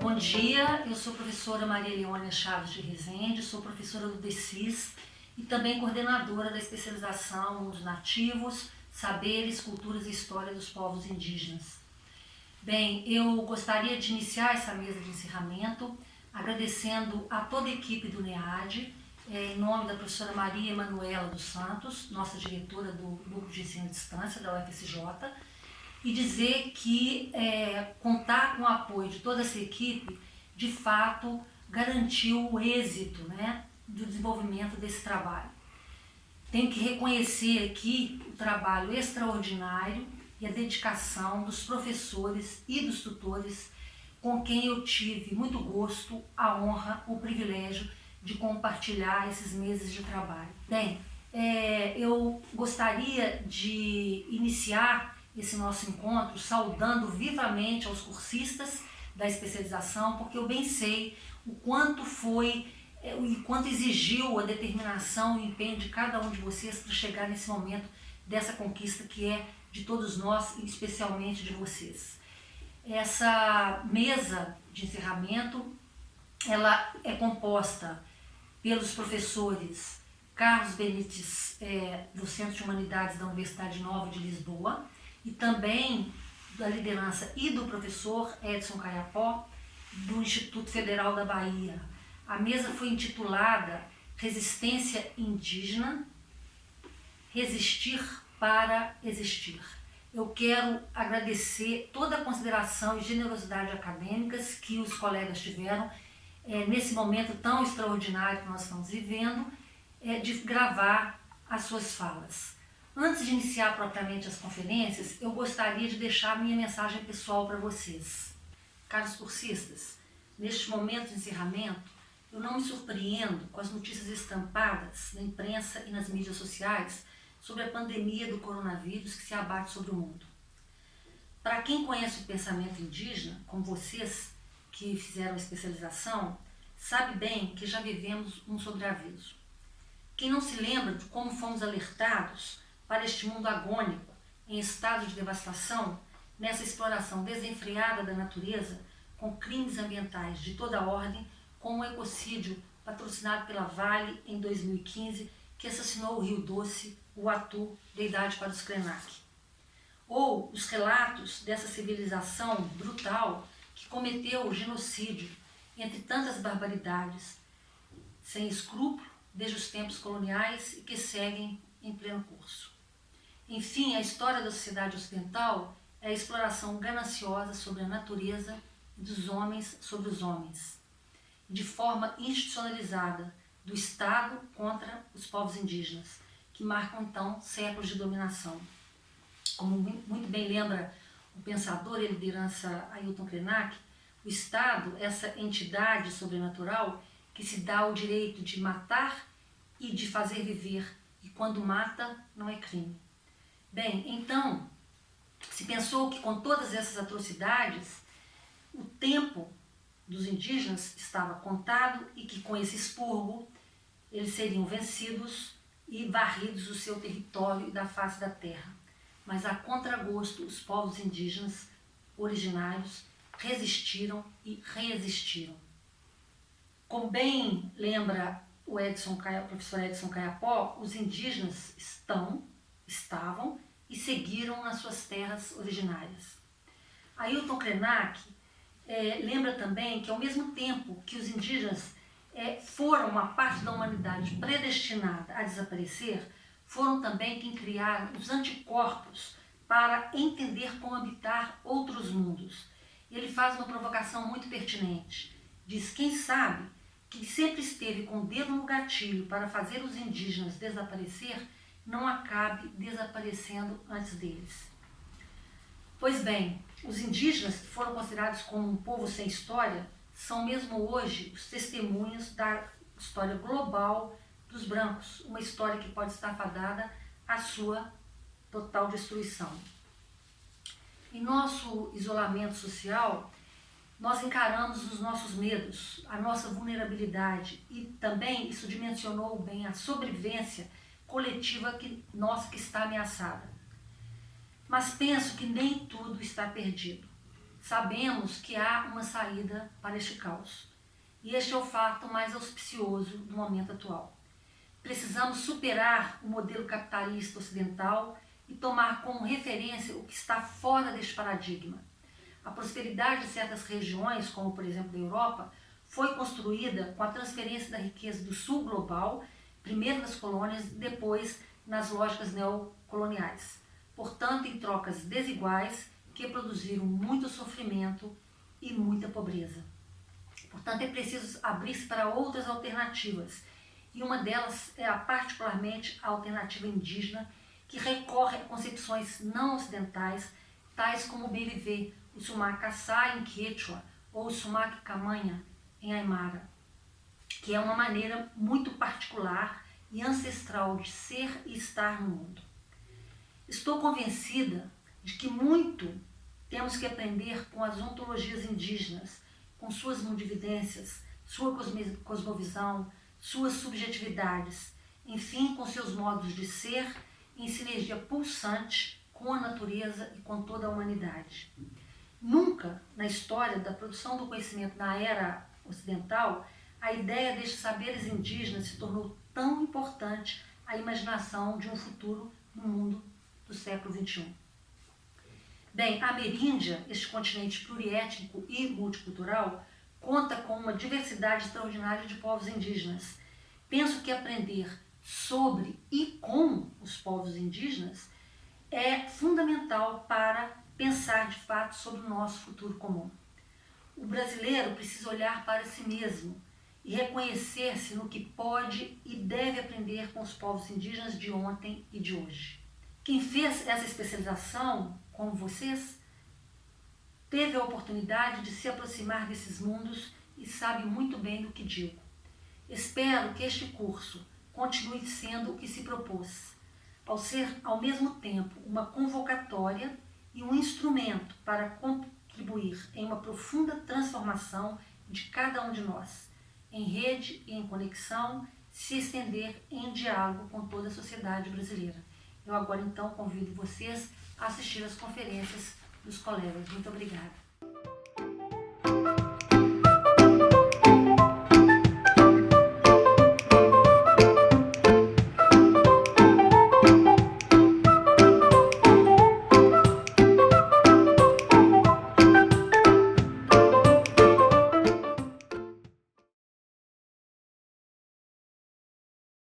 Bom dia, eu sou a professora Maria Leônia Chaves de Rezende, sou professora do DECIS e também coordenadora da especialização nos nativos, saberes, culturas e história dos povos indígenas. Bem, eu gostaria de iniciar essa mesa de encerramento agradecendo a toda a equipe do NEAD, em nome da professora Maria Emanuela dos Santos, nossa diretora do Núcleo de Ensino à Distância da UFSJ, e dizer que contar com o apoio de toda essa equipe, de fato, garantiu o êxito, do desenvolvimento desse trabalho. Tenho que reconhecer aqui o trabalho extraordinário e a dedicação dos professores e dos tutores com quem eu tive muito gosto, a honra, o privilégio de compartilhar esses meses de trabalho. Bem, eu gostaria de iniciar esse nosso encontro saudando vivamente aos cursistas da especialização, porque eu bem sei o quanto foi e quanto exigiu a determinação e o empenho de cada um de vocês para chegar nesse momento dessa conquista que é de todos nós e especialmente de vocês. Essa mesa de encerramento, ela é composta pelos professores Carlos Benites, do Centro de Humanidades da Universidade Nova de Lisboa, e também da liderança e do professor Edson Caiapó, do Instituto Federal da Bahia. A mesa foi intitulada Resistência Indígena, Resistir para Existir. Eu quero agradecer toda a consideração e generosidade acadêmicas que os colegas tiveram nesse momento tão extraordinário que nós estamos vivendo, de gravar as suas falas. Antes de iniciar propriamente as conferências, eu gostaria de deixar minha mensagem pessoal para vocês. Caros cursistas, neste momento de encerramento, eu não me surpreendo com as notícias estampadas na imprensa e nas mídias sociais sobre a pandemia do coronavírus que se abate sobre o mundo. Para quem conhece o pensamento indígena, como vocês que fizeram a especialização, sabe bem que já vivemos um sobreaviso. Quem não se lembra de como fomos alertados para este mundo agônico, em estado de devastação, nessa exploração desenfreada da natureza, com crimes ambientais de toda a ordem, como o ecocídio patrocinado pela Vale em 2015, que assassinou o Rio Doce, o Atu, da Idade para os Krenak. Ou os relatos dessa civilização brutal que cometeu o genocídio, entre tantas barbaridades, sem escrúpulo, desde os tempos coloniais e que seguem em pleno curso. Enfim, a história da sociedade ocidental é a exploração gananciosa sobre a natureza e dos homens sobre os homens, de forma institucionalizada do Estado contra os povos indígenas, que marcam então séculos de dominação. Como muito bem lembra o pensador e a liderança Ailton Krenak, o Estado, essa entidade sobrenatural que se dá o direito de matar e de fazer viver, e quando mata não é crime. Bem, então, se pensou que com todas essas atrocidades, o tempo dos indígenas estava contado e que com esse expurgo eles seriam vencidos e varridos do seu território e da face da terra. Mas a contragosto, os povos indígenas originários resistiram e reexistiram. Como bem lembra o professor Edson Caiapó, os indígenas estavam e seguiram nas suas terras originárias. Ailton Krenak lembra também que ao mesmo tempo que os indígenas foram uma parte da humanidade predestinada a desaparecer, foram também quem criaram os anticorpos para entender como habitar outros mundos. Ele faz uma provocação muito pertinente. Diz: quem sabe que sempre esteve com o dedo no gatilho para fazer os indígenas desaparecer, não acabe desaparecendo antes deles. Pois bem, os indígenas, que foram considerados como um povo sem história, são mesmo hoje os testemunhos da história global dos brancos, uma história que pode estar fadada à sua total destruição. Em nosso isolamento social, nós encaramos os nossos medos, a nossa vulnerabilidade, e também isso dimensionou bem a sobrevivência coletiva nossa que está ameaçada. Mas penso que nem tudo está perdido. sabemos que há uma saída para este caos. E este é o fato mais auspicioso do momento atual. Precisamos superar o modelo capitalista ocidental e tomar como referência o que está fora deste paradigma. A prosperidade de certas regiões, como por exemplo da Europa, foi construída com a transferência da riqueza do sul global, primeiro nas colônias, depois nas lógicas neocoloniais. Portanto, em trocas desiguais que produziram muito sofrimento e muita pobreza. Portanto, é preciso abrir-se para outras alternativas, e uma delas é particularmente a alternativa indígena, que recorre a concepções não ocidentais, tais como o bem viver, o sumac caçá em Quechua ou o sumac camanha em Aymara, que é uma maneira muito particular e ancestral de ser e estar no mundo. Estou convencida de que muito temos que aprender com as ontologias indígenas, com suas mundividências, sua cosmovisão, suas subjetividades, enfim, com seus modos de ser, em sinergia pulsante com a natureza e com toda a humanidade. Nunca na história da produção do conhecimento na era ocidental, a ideia destes saberes indígenas se tornou tão importante à imaginação de um futuro no mundo do século XXI. Bem, a Ameríndia, este continente pluriétnico e multicultural, conta com uma diversidade extraordinária de povos indígenas. Penso que aprender sobre e com os povos indígenas é fundamental para pensar de fato sobre o nosso futuro comum. O brasileiro precisa olhar para si mesmo e reconhecer-se no que pode e deve aprender com os povos indígenas de ontem e de hoje. Quem fez essa especialização, como vocês, teve a oportunidade de se aproximar desses mundos e sabe muito bem do que digo. Espero que este curso continue sendo o que se propôs, ao ser ao mesmo tempo uma convocatória e um instrumento para contribuir em uma profunda transformação de cada um de nós, em rede e em conexão, se estender em diálogo com toda a sociedade brasileira. Eu agora então convido vocês a assistir às conferências dos colegas. Muito obrigada.